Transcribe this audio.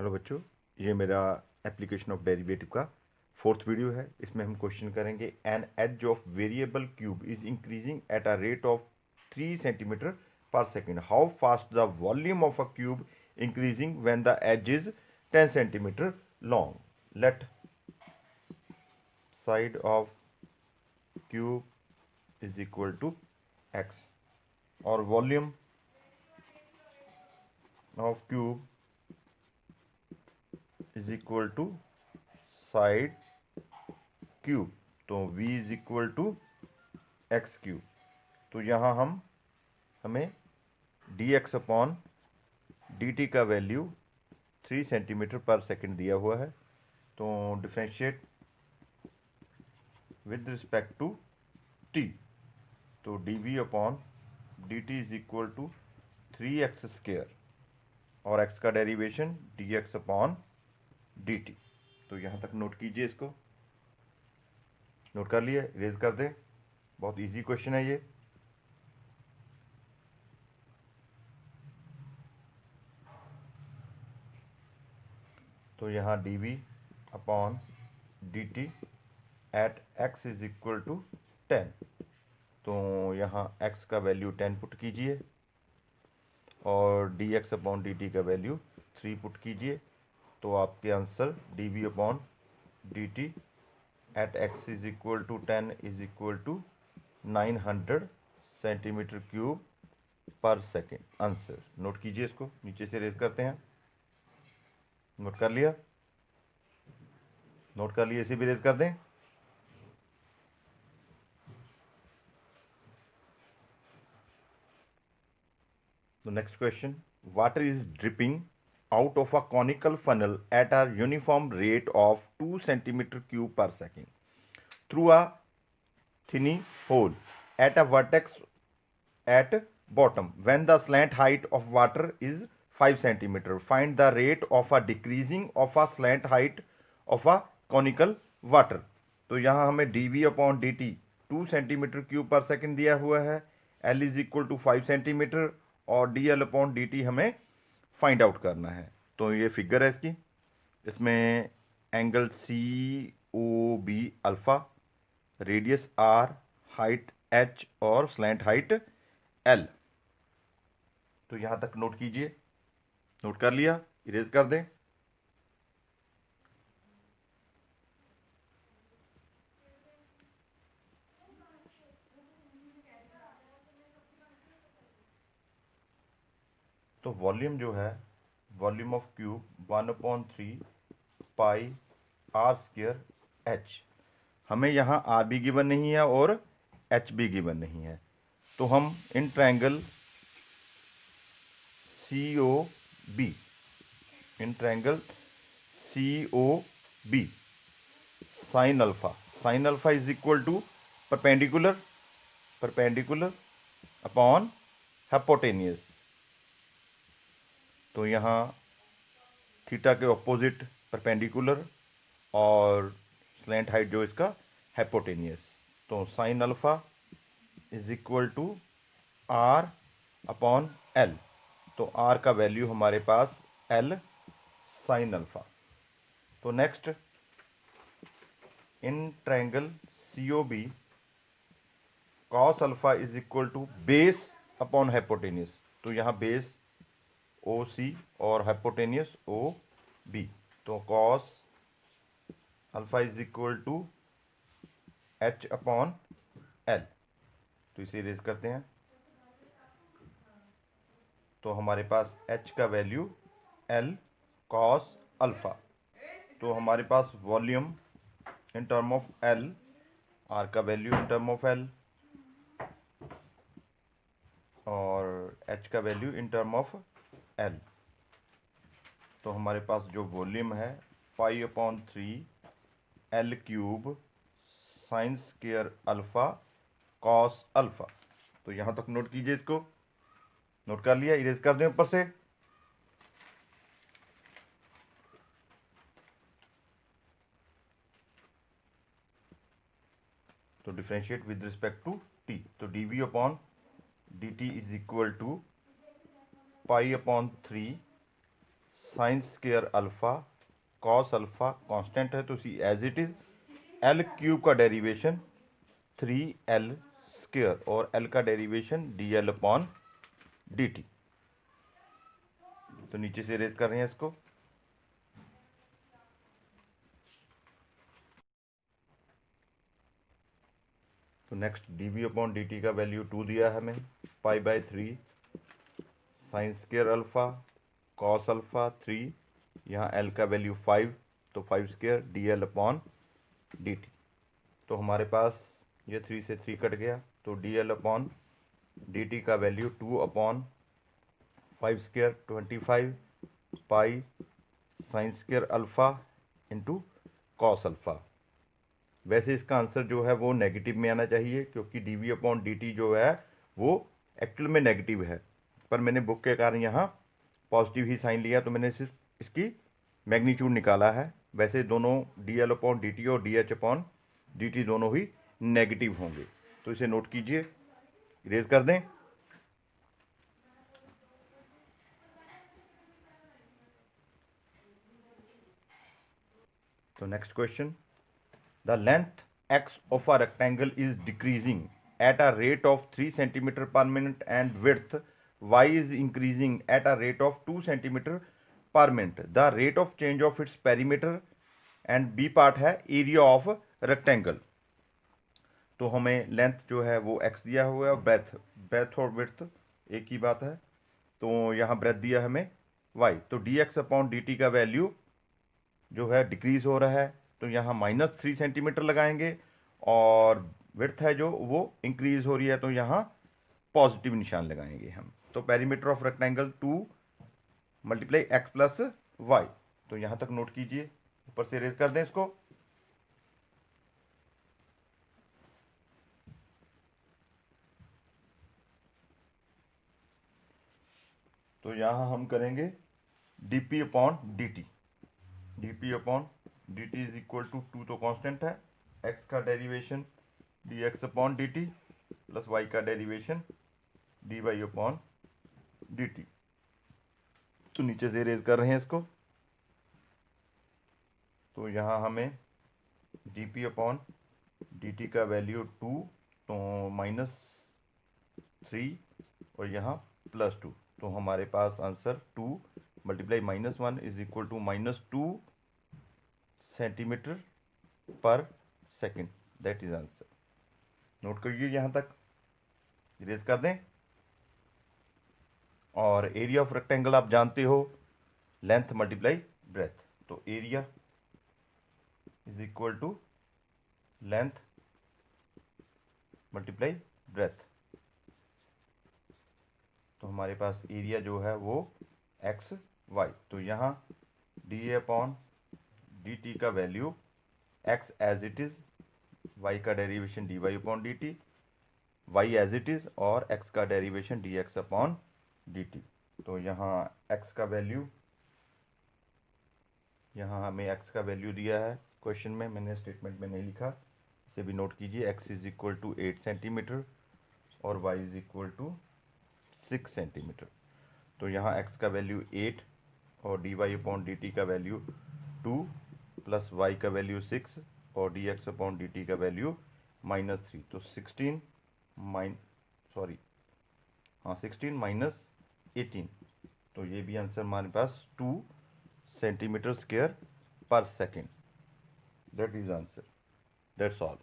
Hello बच्चों, ये मेरा एप्लीकेशन ऑफ डेरिवेटिव का फोर्थ वीडियो है। इसमें हम क्वेश्चन करेंगे an edge of variable cube is increasing at a rate of 3 centimetre per second. How fast the volume of a cube increasing when the edge is 10 centimetre long. Let side of cube is equal to x और volume of cube is equal to side cube. तो v is equal to x cube. तो यहाँ हमें dx upon dt का value 3 centimetre per second दिया हुआ है। तो differentiate with respect to t। तो dv upon dt is equal to 3x square और x का डेरिवेशन dx अपॉन dt। तो यहाँ तक नोट कीजिए, इसको नोट कर लिए, इरेज कर दें। बहुत इजी क्वेश्चन है ये। तो यहाँ dv upon dt at x is equal to 10। तो यहाँ x का वैल्यू 10 पुट कीजिए और dx अपॉन dt का वैल्यू 3 पुट कीजिए। तो आपके answer dv upon dt at x is equal to 10 is equal to 900 centimetre cube per second. Answer note कीजिए, इसको नीचे से रेज करते हैं। नोट कर लिया, नोट कर लिए, इसे भी रेज कर दें। The next question, water is dripping out of a conical funnel at a uniform rate of 2 centimeter cube per second through a tiny hole at a vertex at bottom when the slant height of water is 5 centimeter. Find the rate of a decreasing of a slant height of a conical water. तो यहाँ हमें dv upon dt 2 centimetre cube per second दिया हुआ है, l is equal to 5 centimetre और dl upon dt हमें find out करना है। तो ये फिगर है इसकी। इसमें angle C O B alpha, radius R, height H और स्लैंट हाइट एल। तो यहां तक नोट कीजिए, नोट कर लिया, इरेज कर दें। तो वॉल्यूम जो है, volume of cube 1/3 pi R square H. हमें यहाँ आर भी गिवन नहीं है और एच भी गिवन नहीं है। तो हम in triangle C O B, in triangle C O B sine alpha is equal to perpendicular, perpendicular upon hypotenuse. तो यहाँ थीटा के ऑपोजिट परपेंडिकुलर और स्लैंट हाइट जो इसका हाइपोटेनियस। तो sine alpha is equal to R upon L. तो R का value हमारे पास एल साइन अल्फा। तो next, in triangle C O B cos alpha is equal to base upon hypotenuse. तो यहाँ बेस ओ सी और hypotenuse O B. तो cos alpha is equal to h upon L. तो इसे erase करते हैं। तो हमारे पास एच का वैल्यू एल कॉस अल्फा। तो हमारे पास volume in term of l, r का value in term of l और एच का value in term of l. तो हमारे पास जो वॉल्यूम है 5/3 l cube sine square alpha cos alpha. तो यहाँ तक नोट कीजिए, इसको नोट कर लिया, इरेज कर दें ऊपर से। तो differentiate with respect to t. तो dv upon dt is equal to 5/3 sine square alpha cos alpha constant है तो C as it is, l cube का डेरिवेशन 3l स्क्वायर और एल का डेरिवेशन dl अपॉन dt। तो नीचे से raise कर रहे हैं इसको। तो नेक्स्ट dv अपॉन dt का वैल्यू 2 दिया है हमें, π/3 sine square alpha cos alpha 3, यहाँ l का वैल्यू 5 तो 5 स्क्वायर dl अपॉन dt। तो हमारे पास ये 3 से 3 कट गया तो dl अपॉन dt का value 2 upon 5 square 25 pi sine square alpha into cos alpha. वैसे इसका आंसर जो है वो नेगेटिव में आना चाहिए क्योंकि dv अपॉन dt जो है वो एक्चुअल में नेगेटिव है, पर मैंने बुक के कारण यहाँ पॉजिटिव ही साइन लिया तो मैंने सिर्फ इसकी मैग्नीट्यूड निकाला है। वैसे दोनों dl अपॉन dt और dh अपॉन dt दोनों ही नेगेटिव होंगे, तो इसे नोट कीजिए, इरेज कर दें। तो next question, the length x of a rectangle is decreasing at a rate of 3 centimeter per minute and width y is increasing at a rate of 2 centimeter per minute. The rate of change of its perimeter and b part है area of rectangle। तो हमें length जो है वो x दिया हुआ है और ब्रेथ और विड्थ एक ही बात है, तो यहाँ ब्रेथ दिया हमें y, तो dx अपॉन dt का वैल्यू जो है डिक्रीज हो रहा है तो यहाँ -3 सेंटीमीटर लगाएंगे और विड्थ है जो वो इंक्रीज हो रही है तो यहाँ पॉजिटिव निशान लगाएंगे हम। तो perimeter of rectangle 2 multiply x plus Y, तो यहाँ तक नोट कीजिए, ऊपर से रेज कर दें इसको। तो यहाँ हम करेंगे dp upon dt, dp upon dt is equal to 2 तो कांस्टेंट है, x का derivation dx upon dt plus y का डेरिवेशन dy अपॉन dt। तो नीचे से रेज कर रहे हैं इसको। तो यहाँ हमें dp अपॉन dt का वैल्यू 2 तो -3 और यहाँ +2, तो हमारे पास answer 2 multiply -1 is equal to -2 centimetre per second, that is answer. Note करिए यहाँ तक, इरेज कर दें। और एरिया ऑफ रेक्टेंगल आप जानते हो लेंथ मल्टीप्लाई ब्रेथ, तो area is equal to length multiply breadth. तो हमारे पास एरिया जो है वो एक्स वाई, तो यहाँ d A upon d t का value x as it is, y का derivation d y upon d t, y as it is और एक्स का derivation d x upon d t. तो यहाँ एक्स का value, यहाँ हमें एक्स का वैल्यू दिया है क्वेश्चन में, मैंने स्टेटमेंट में नहीं लिखा, इसे भी नोट कीजिए। X is equal to 8 centimetre और y is equal to 6 centimetre. तो यहाँ x का वैल्यू 8 और d y upon d t का वैल्यू 2 प्लस y का वैल्यू 6 और d x upon d t का वैल्यू -3, तो 16 -18, तो ये भी आंसर हमारे पास 2 centimetre square per second, that is answer, that's all.